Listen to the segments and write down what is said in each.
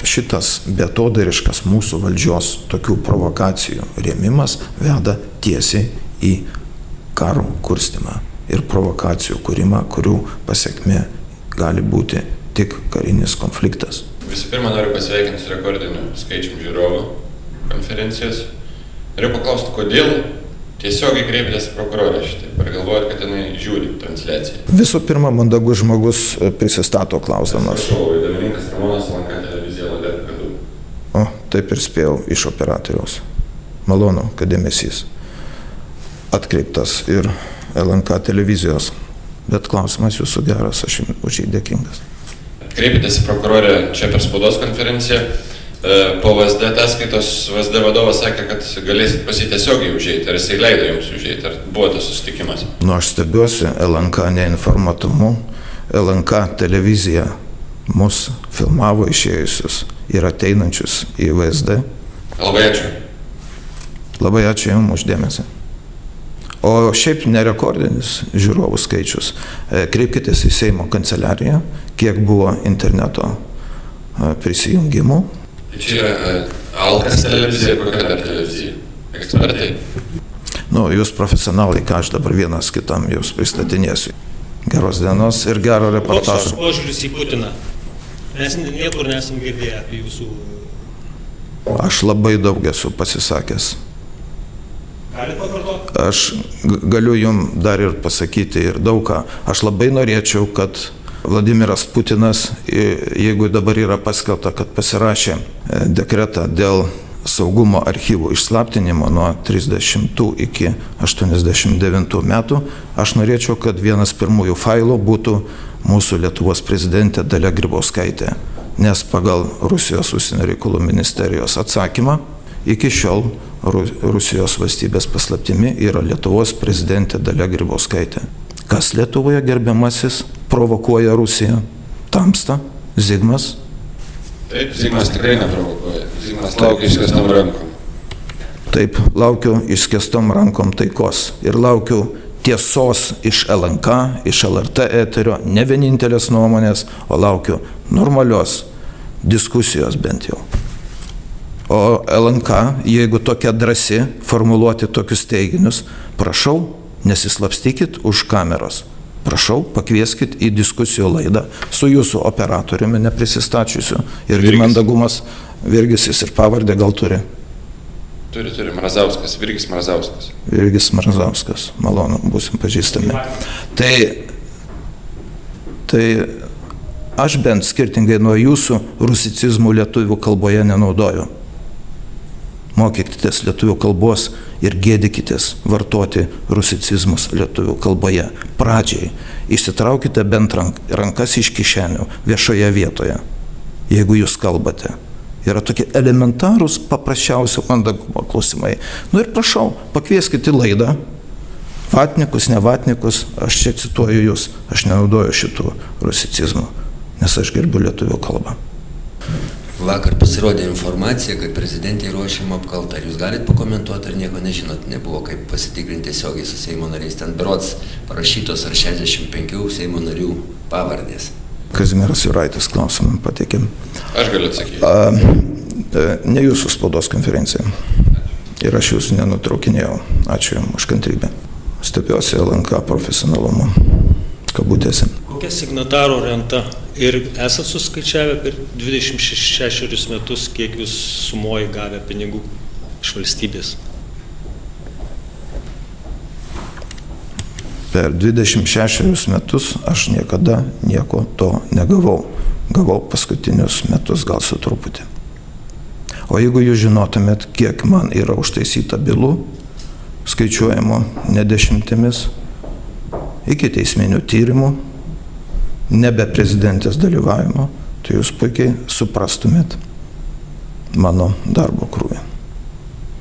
šitas betodariškas mūsų valdžios tokių provokacijų rėmimas veda tiesiai į karo kurstymą ir provokacijų kūrimą, kurių pasekmė gali būti tik karinis konfliktas. Visų pirma, noriu pasveikinti su rekordiniu skaičium žiūrovų konferencijos. Noriu paklausti, kodėl tiesiogiai kreipėtės į prokurorę šitaip, ar galvojat, kad jinai žiūri transliaciją? Visų pirma, mandagus žmogus prisistato klausdamas. Domininkas Ramonas, LNK televizija, LDR. O, taip ir spėjau iš operatoriaus. Malonu, kad dėmesys atkreiptas ir LNK televizijos. Bet klausimas jūsų geras, aš už jį dėkingas. Kreipėtės į prokurorę čia per spaudos konferenciją. Po VSD ataskaitos VSD vadovas sakė, kad galėsit pas jį tiesiogiai užeiti. Ar jisai leido jums užeiti? Ar buvo tas susitikimas? Aš stebiuosi LNK neinformatumu. LNK televizija mus filmavo išėjusius ir ateinančius į VSD. Labai ačiū. Labai ačiū jums už dėmesį. O šiaip nerekordinis žiūrovų skaičius. Kreipkitės į Seimo kanceliariją, kiek buvo interneto prisijungimų. Tai čia yra Alkas televizija, kokia dar televizija? Ekspertai? Jūs profesionalai, ką aš dabar vienas kitam jūs pristatinėsiu. Geros dienos ir gero reportažo. Koks požiūris į Putiną? Mes niekur nesam girdėję apie jūsų... Aš labai daug esu pasisakęs. Aš galiu jums dar ir pasakyti ir daug ką. Aš labai norėčiau, kad Vladimiras Putinas, jeigu dabar yra paskelbta, kad pasirašė dekretą dėl saugumo archyvų išslaptinimo nuo 30 iki 89 metų, aš norėčiau, kad vienas pirmųjų failų būtų mūsų Lietuvos prezidentė Dalia Grybauskaitė. Nes pagal Rusijos užsienio reikalų ministerijos atsakymą, iki šiol Rusijos valstybės paslaptimi yra Lietuvos prezidentė Dalia Grybauskaitė. Kas Lietuvoje, gerbiamasis, provokuoja Rusiją? Tamsta? Zigmas? Taip, Zigmas tikrai neprovokuoja. Zigmas laukia išskėstom rankom. Taip, laukiu išskėstom rankom taikos. Ir laukiu tiesos iš LNK, iš LRT eterio, ne vienintelės nuomonės, o laukiu normalios diskusijos bent jau. O LNK, jeigu tokia drąsi formuluoti tokius teiginius, prašau, nesislapstykit už kameros. Prašau, pakvieskit į diskusijų laidą su jūsų operatoriumi neprisistačiusiu. Ir mandagumas, Virgis jis ir pavardę gal turi. Turi, Mrazauskas, Virgis Mrazauskas. Virgis Mrazauskas, malonu, būsim pažįstami. Tai aš bent skirtingai nuo jūsų rusicizmų lietuvių kalboje nenaudoju. Mokykitės lietuvių kalbos ir gėdykitės vartoti rusicizmus lietuvių kalboje. Pradžiai išsitraukite bent rankas iš kišenių viešoje vietoje, jeigu jūs kalbate. Yra tokie elementarūs, paprasčiausių mandagumo klausimai. Ir prašau, pakvieskite į laidą. Vatnikus, ne vatnikus, aš čia cituoju jūs, aš nenaudoju šitų rusicizmų, nes aš gerbiu lietuvių kalbą. Vakar pasirodė informacija, kad prezidentė ruošiama apkalta. Ar jūs galite pakomentuoti, ar nieko nežinot? Nebuvo kaip pasitikrinti tiesiogiai su Seimo nariais. Ten berods parašytos ar 65 Seimo narių pavardės. Kazimieras Juraitis klausimą pateikėm. Aš galiu atsakyti. Ne jūsų spaudos konferencija. Ir aš jūsų nenutraukinėjau. Ačiū jums už kantrybę. Stebiuosi LNK profesionalumu. Kabutėse. Kokia signataro renta? Ir esat suskaičiavę per 26 metus, kiek jūs sumoji gavę pinigų iš valstybės? Per 26 metus aš niekada nieko to negavau. Gavau paskutinius metus gal su truputį. O jeigu jūs žinotumėt, kiek man yra užtaisyta bylų, skaičiuojamo ne dešimtimis, iki teisminių tyrimų, nebe prezidentės dalyvavimo, tai jūs puikiai suprastumėt mano darbo krūvį.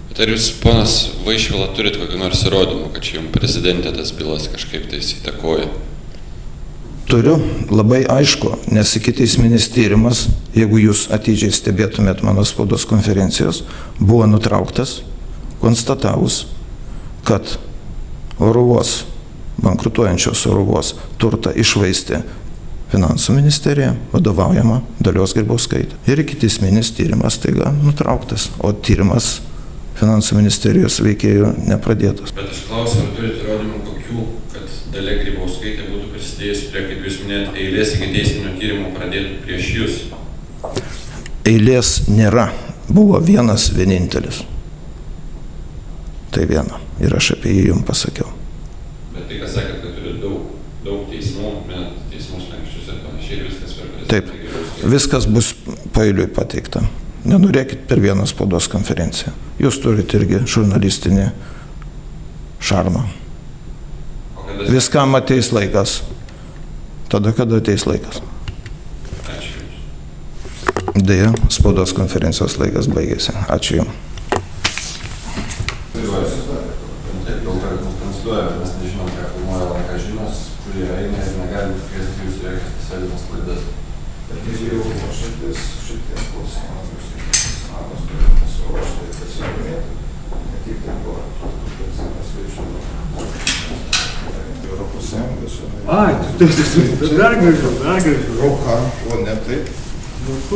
Bet ar jūs, ponas Vaišvila, turit kokį nors įrodymų, kad čia jums prezidentė tas bylas kažkaip tai įtakoja? Turiu, labai aišku, nes ikiteisminis tyrimas, jeigu jūs atidžiai stebėtumėt mano spaudos konferencijos, buvo nutrauktas, konstatavus, kad Oro uostas, bankrutuojančios Oro uostas turtą iššvaistė Finansų ministerija, vadovaujama Dalios Grybauskaitės. Ir ikiteisminis tyrimas taiga nutrauktas, o tyrimas Finansų ministerijos veikėjų nepradėtas. Bet aš klausiu, ar turite įrodymų kokių, kad Dalia Grybauskaitė būtų prisidėjusi prie, kaip jūs minėjot, eilės ikiteisminio tyrimo pradėtų prieš jūs? Eilės nėra. Buvo vienas vienintelis. Tai viena. Ir aš apie jį jums pasakiau. Bet tai, kas sakėt, kad turi daug teismų, teismų slenksčius ir panašiai, ir viskas per Taip. Viskas bus paeiliui pateikta. Nenorėkit per vieną spaudos konferenciją. Jūs turite irgi žurnalistinį šarmą. Viskam ateis laikas. Tada, kada ateis laikas. Ačiū Jums. Deja, spaudos konferencijos laikas baigėsi. Ačiū Jums. Daug kartų mus transliuoja, mes nežinom, ką filmuoja LNK žinios, kurie eina ir negali pakviesti jūsų jokias tiesioginės klaidas. Bet jau šitie klausimai, jūs turite pasiruošti, pasidomėti, ne tik tai buvo, Europos Sąjungos. Dar gražiau. O ką, o ne taip.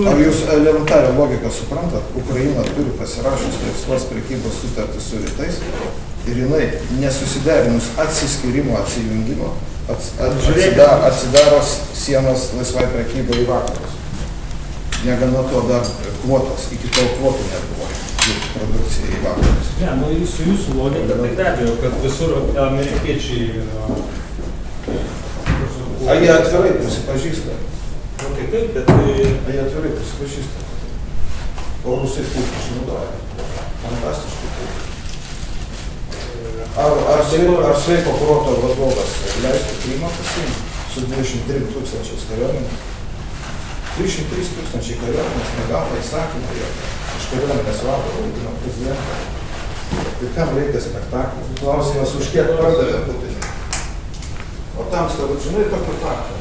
Ar jūs elementarią logiką suprantat? Ukraina turi pasirašęs laisvos prekybos sutartį su rytais ir jinai nesusiderinus atsiskyrimo, atsijungimo, atsidaro sienas laisvai prekybai į vakarus. Negana to dar kvotos, iki tol kvotų nebuvo produkcija į vakarus. Ne, nu su jūsų logika, tai be abejo, kad visur amerikiečiai... A jie atvirai prisipažįsta. Nu tai taip, bet... A jie atvirai prisipažįsta. O rusai puikiai išnaudoja. Fantastiškai puikiai. Ar sveiko proto vadovas leistų Krymą pasiimti su 23 000 kariuomenės? 303 000 kariuomenės negauna įsakymą iš kariuomenės vado, Putino prezidentą. Tai kam reikia spektaklį? Klausimas, už kiek pardavė Putinai. O tam savo, žinai, tokio faktą.